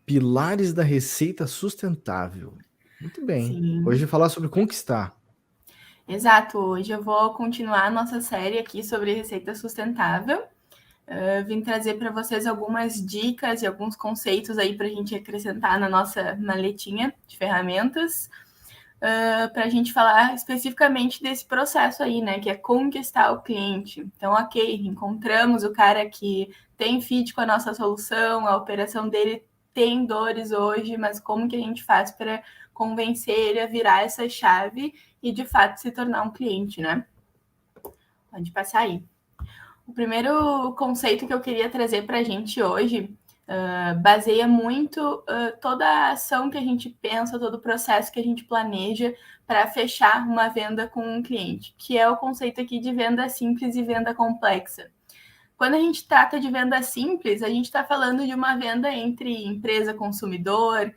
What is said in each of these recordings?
Pilares da receita sustentável. Muito bem. Hoje Sim, falar sobre conquistar. exato. Hoje eu vou continuar a nossa série aqui sobre receita sustentável. Vim trazer para vocês algumas dicas e alguns conceitos aí para a gente acrescentar na nossa maletinha de ferramentas, para a gente falar especificamente desse processo aí, né, que é conquistar o cliente. Então, ok, encontramos o cara que tem fit com a nossa solução, a operação dele tem dores hoje, mas como que a gente faz para convencer ele a virar essa chave e, de fato, se tornar um cliente, né? Pode passar aí. O primeiro conceito que eu queria trazer para a gente hoje baseia muito toda a ação que a gente pensa, todo o processo que a gente planeja para fechar uma venda com um cliente, que é o conceito aqui de venda simples e venda complexa. Quando a gente trata de venda simples, a gente está falando de uma venda entre empresa consumidor,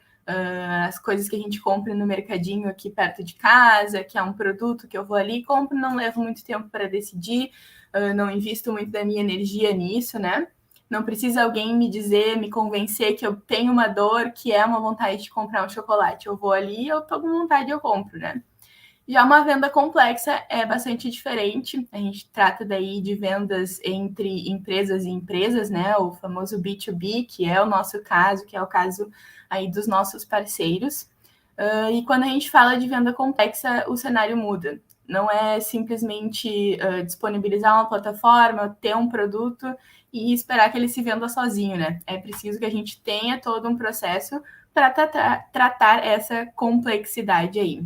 as coisas que a gente compra no mercadinho aqui perto de casa, que é um produto que eu vou ali e compro, não levo muito tempo para decidir, não invisto muito da minha energia nisso, né? Não precisa alguém me dizer, me convencer que eu tenho uma dor, que é uma vontade de comprar um chocolate. Eu vou ali, eu tô com vontade, eu compro, né? Já uma venda complexa é bastante diferente. A gente trata daí de vendas entre empresas e empresas, né? O famoso B2B, que é o nosso caso, que é o caso aí dos nossos parceiros. E quando a gente fala de venda complexa, o cenário muda. Não é simplesmente disponibilizar uma plataforma, ter um produto e esperar que ele se venda sozinho, né? É preciso que a gente tenha todo um processo para tratar essa complexidade aí.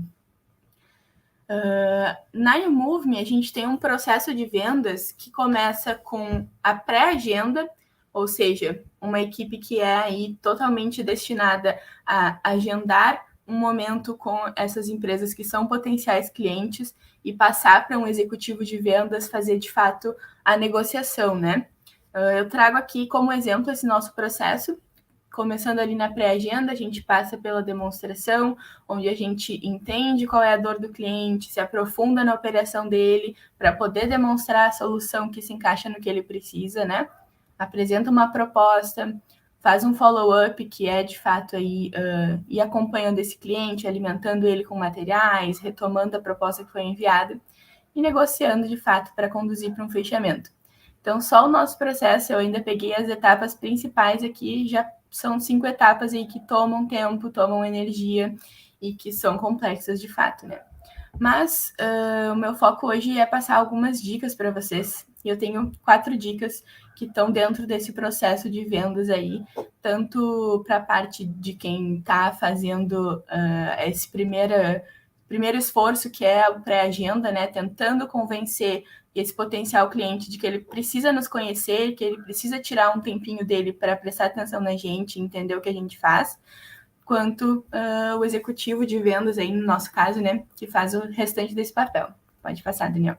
Na YouMove, a gente tem um processo de vendas que começa com a pré-agenda, ou seja, uma equipe que é aí totalmente destinada a agendar um momento com essas empresas que são potenciais clientes e passar para um executivo de vendas fazer de fato a negociação, né? Eu trago aqui como exemplo esse nosso processo. Começando ali na pré-agenda, a gente passa pela demonstração, onde a gente entende qual é a dor do cliente, se aprofunda na operação dele, para poder demonstrar a solução que se encaixa no que ele precisa, né? Apresenta uma proposta, faz um follow-up, que é de fato aí ir acompanhando esse cliente, alimentando ele com materiais, retomando a proposta que foi enviada e negociando de fato para conduzir para um fechamento. Então, só o nosso processo, eu ainda peguei as etapas principais aqui, já são 5 etapas aí que tomam tempo, tomam energia e que são complexas de fato, né? Mas o meu foco hoje é passar algumas dicas para vocês. Eu tenho 4 dicas que estão dentro desse processo de vendas aí, tanto para a parte de quem está fazendo esse primeiro esforço, que é a pré-agenda, né? Tentando convencer esse potencial cliente de que ele precisa nos conhecer, que ele precisa tirar um tempinho dele para prestar atenção na gente, entender o que a gente faz, quanto o executivo de vendas aí, no nosso caso, né, que faz o restante desse papel. Pode passar, Daniel.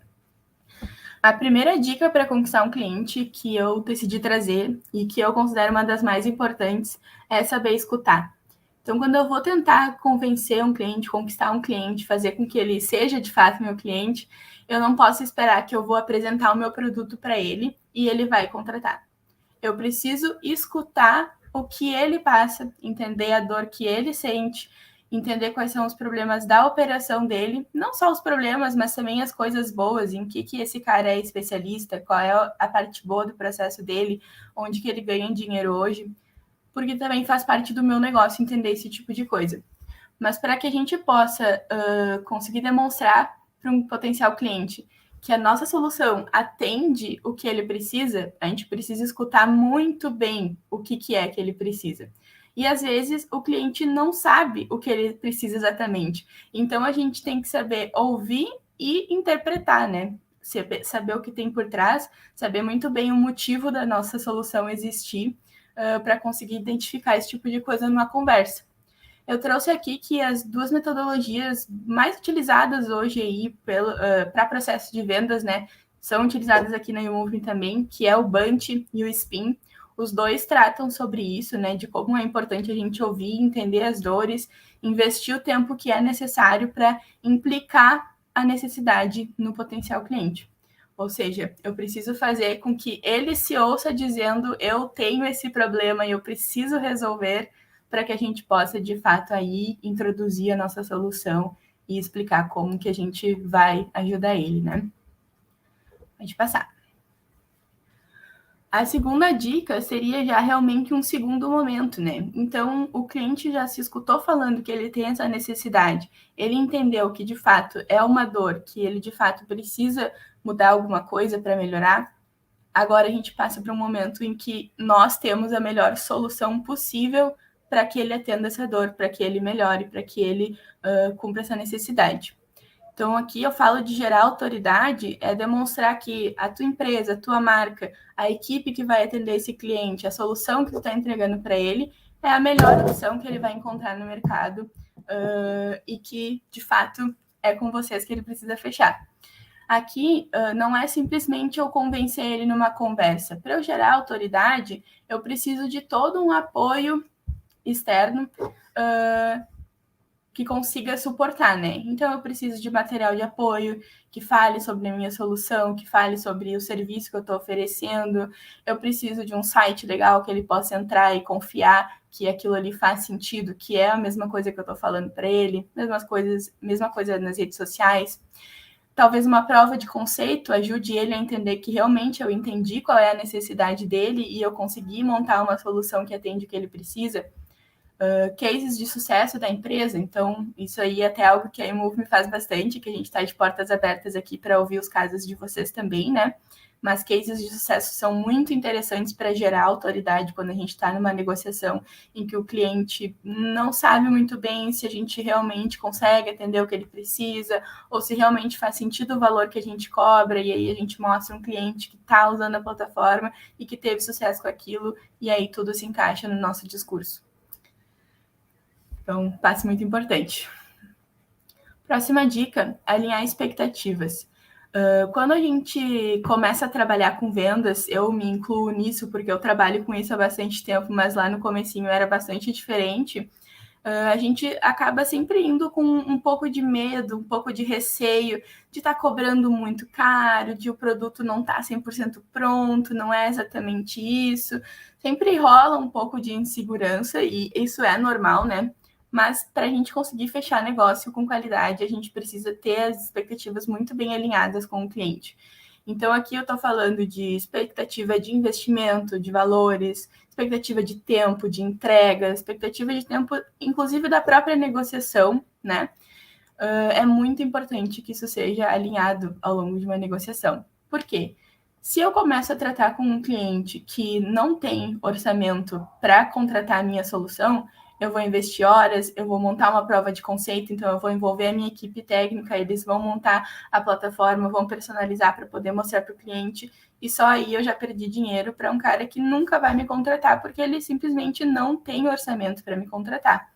A primeira dica para conquistar um cliente que eu decidi trazer e que eu considero uma das mais importantes é saber escutar. Então, quando eu vou tentar convencer um cliente, conquistar um cliente, fazer com que ele seja de fato meu cliente, eu não posso esperar que eu vou apresentar o meu produto para ele e ele vai contratar. Eu preciso escutar o que ele passa, entender a dor que ele sente, entender quais são os problemas da operação dele, não só os problemas, mas também as coisas boas, em que esse cara é especialista, qual é a parte boa do processo dele, onde que ele ganha dinheiro hoje, porque também faz parte do meu negócio entender esse tipo de coisa. Mas para que a gente possa conseguir demonstrar para um potencial cliente que a nossa solução atende o que ele precisa, a gente precisa escutar muito bem o que é que ele precisa. E às vezes o cliente não sabe o que ele precisa exatamente. Então a gente tem que saber ouvir e interpretar, né? Saber o que tem por trás, saber muito bem o motivo da nossa solução existir para conseguir identificar esse tipo de coisa numa conversa. Eu trouxe aqui que as 2 metodologias mais utilizadas hoje aí para processo de vendas, né, são utilizadas aqui na YouMove também, que é o Bunch e o Spin. Os dois tratam sobre isso, né, de como é importante a gente ouvir, entender as dores, investir o tempo que é necessário para implicar a necessidade no potencial cliente. Ou seja, eu preciso fazer com que ele se ouça dizendo eu tenho esse problema e eu preciso resolver, para que a gente possa, de fato, aí introduzir a nossa solução e explicar como que a gente vai ajudar ele, né? Pode passar. A segunda dica seria já realmente um segundo momento, né? Então, o cliente já se escutou falando que ele tem essa necessidade, ele entendeu que, de fato, é uma dor, que ele, de fato, precisa mudar alguma coisa para melhorar. Agora a gente passa para um momento em que nós temos a melhor solução possível para que ele atenda essa dor, para que ele melhore, para que ele cumpra essa necessidade. Então, aqui eu falo de gerar autoridade, é demonstrar que a tua empresa, a tua marca, a equipe que vai atender esse cliente, a solução que tu está entregando para ele, é a melhor opção que ele vai encontrar no mercado e que, de fato, é com vocês que ele precisa fechar. Aqui, não é simplesmente eu convencer ele numa conversa. Para eu gerar autoridade, eu preciso de todo um apoio externo que consiga suportar, né? Então, eu preciso de material de apoio que fale sobre a minha solução, que fale sobre o serviço que eu estou oferecendo. Eu preciso de um site legal que ele possa entrar e confiar que aquilo ali faz sentido, que é a mesma coisa que eu estou falando para ele, mesma coisa nas redes sociais. Talvez uma prova de conceito ajude ele a entender que realmente eu entendi qual é a necessidade dele e eu consegui montar uma solução que atende o que ele precisa. Cases de sucesso da empresa, então isso aí é até algo que a iMove me faz bastante, que a gente está de portas abertas aqui para ouvir os casos de vocês também, né? Mas cases de sucesso são muito interessantes para gerar autoridade quando a gente está numa negociação em que o cliente não sabe muito bem se a gente realmente consegue atender o que ele precisa, ou se realmente faz sentido o valor que a gente cobra, e aí a gente mostra um cliente que está usando a plataforma e que teve sucesso com aquilo, e aí tudo se encaixa no nosso discurso. Então, passo muito importante. Próxima dica, alinhar expectativas. Quando a gente começa a trabalhar com vendas, eu me incluo nisso porque eu trabalho com isso há bastante tempo, mas lá no comecinho era bastante diferente. A gente acaba sempre indo com um pouco de medo, um pouco de receio de estar cobrando muito caro, de o produto não estar 100% pronto, não é exatamente isso. Sempre rola um pouco de insegurança e isso é normal, né? Mas para a gente conseguir fechar negócio com qualidade, a gente precisa ter as expectativas muito bem alinhadas com o cliente. Então, aqui eu estou falando de expectativa de investimento, de valores, expectativa de tempo, de entrega, expectativa de tempo, inclusive da própria negociação, né? É muito importante que isso seja alinhado ao longo de uma negociação. Por quê? Se eu começo a tratar com um cliente que não tem orçamento para contratar a minha solução, eu vou investir horas, eu vou montar uma prova de conceito, então eu vou envolver a minha equipe técnica, eles vão montar a plataforma, vão personalizar para poder mostrar para o cliente, e só aí eu já perdi dinheiro para um cara que nunca vai me contratar, porque ele simplesmente não tem orçamento para me contratar.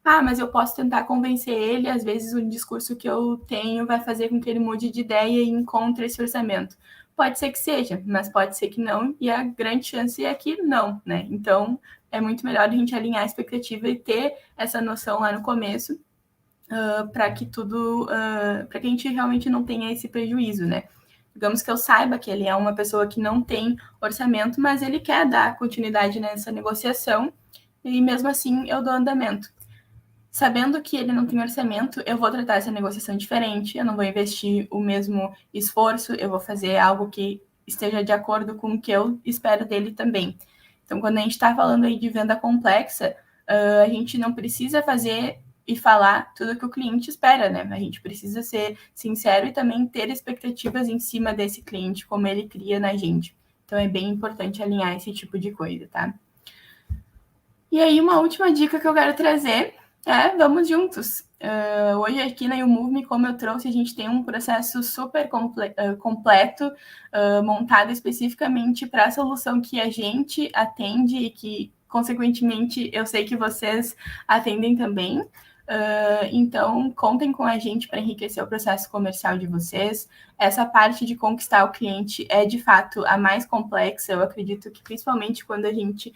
Ah, mas eu posso tentar convencer ele, às vezes o discurso que eu tenho vai fazer com que ele mude de ideia e encontre esse orçamento. Pode ser que seja, mas pode ser que não, e a grande chance é que não, né? Então, é muito melhor a gente alinhar a expectativa e ter essa noção lá no começo, para que para que a gente realmente não tenha esse prejuízo, né? Digamos que eu saiba que ele é uma pessoa que não tem orçamento, mas ele quer dar continuidade nessa negociação, e mesmo assim eu dou andamento. Sabendo que ele não tem orçamento, eu vou tratar essa negociação diferente, eu não vou investir o mesmo esforço, eu vou fazer algo que esteja de acordo com o que eu espero dele também. Então, quando a gente está falando aí de venda complexa, a gente não precisa fazer e falar tudo que o cliente espera, né? A gente precisa ser sincero e também ter expectativas em cima desse cliente, como ele cria na gente. Então, é bem importante alinhar esse tipo de coisa, tá? E aí, uma última dica que eu quero trazer vamos juntos. Hoje aqui na YouMove, como eu trouxe, a gente tem um processo super completo, montado especificamente para a solução que a gente atende e que, consequentemente, eu sei que vocês atendem também. Então, contem com a gente para enriquecer o processo comercial de vocês. Essa parte de conquistar o cliente é, de fato, a mais complexa. Eu acredito que, principalmente quando a gente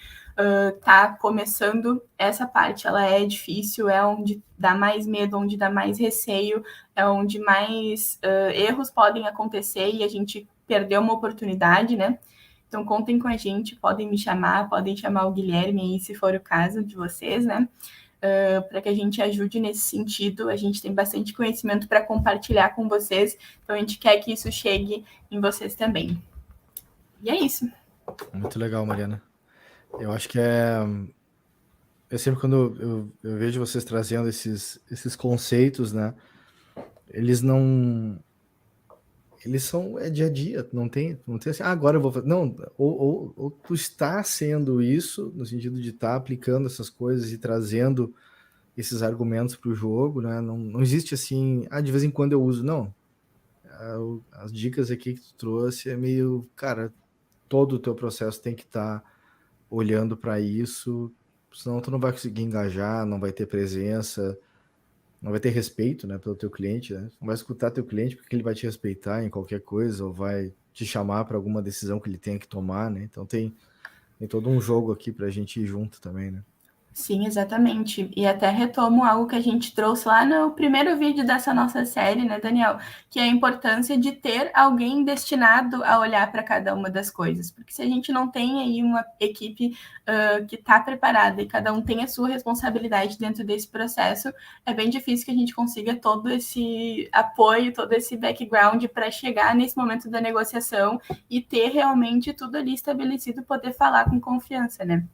está começando, essa parte ela é difícil, é onde dá mais medo, onde dá mais receio, é onde mais erros podem acontecer e a gente perdeu uma oportunidade, né? Então, contem com a gente, podem me chamar, podem chamar o Guilherme aí, se for o caso de vocês, né? Para que a gente ajude nesse sentido. A gente tem bastante conhecimento para compartilhar com vocês, então a gente quer que isso chegue em vocês também. E é isso. Muito legal, Mariana. Eu acho que eu sempre quando eu vejo vocês trazendo esses conceitos, né? Eles não... Eles são dia a dia, não tem assim, agora eu vou fazer. Não, ou tu está sendo isso, no sentido de estar aplicando essas coisas e trazendo esses argumentos para o jogo, né? Não existe assim, de vez em quando eu uso, não. As dicas aqui que tu trouxe é meio, cara, todo o teu processo tem que estar olhando para isso, senão tu não vai conseguir engajar, não vai ter presença, não vai ter respeito, né, pelo teu cliente, né? Não vai escutar teu cliente porque ele vai te respeitar em qualquer coisa ou vai te chamar para alguma decisão que ele tenha que tomar, né? Então tem todo um jogo aqui para a gente ir junto também, né? Sim, exatamente. E até retomo algo que a gente trouxe lá no primeiro vídeo dessa nossa série, né, Daniel? Que é a importância de ter alguém destinado a olhar para cada uma das coisas. Porque se a gente não tem aí uma equipe que está preparada e cada um tem a sua responsabilidade dentro desse processo, é bem difícil que a gente consiga todo esse apoio, todo esse background para chegar nesse momento da negociação e ter realmente tudo ali estabelecido, poder falar com confiança, né?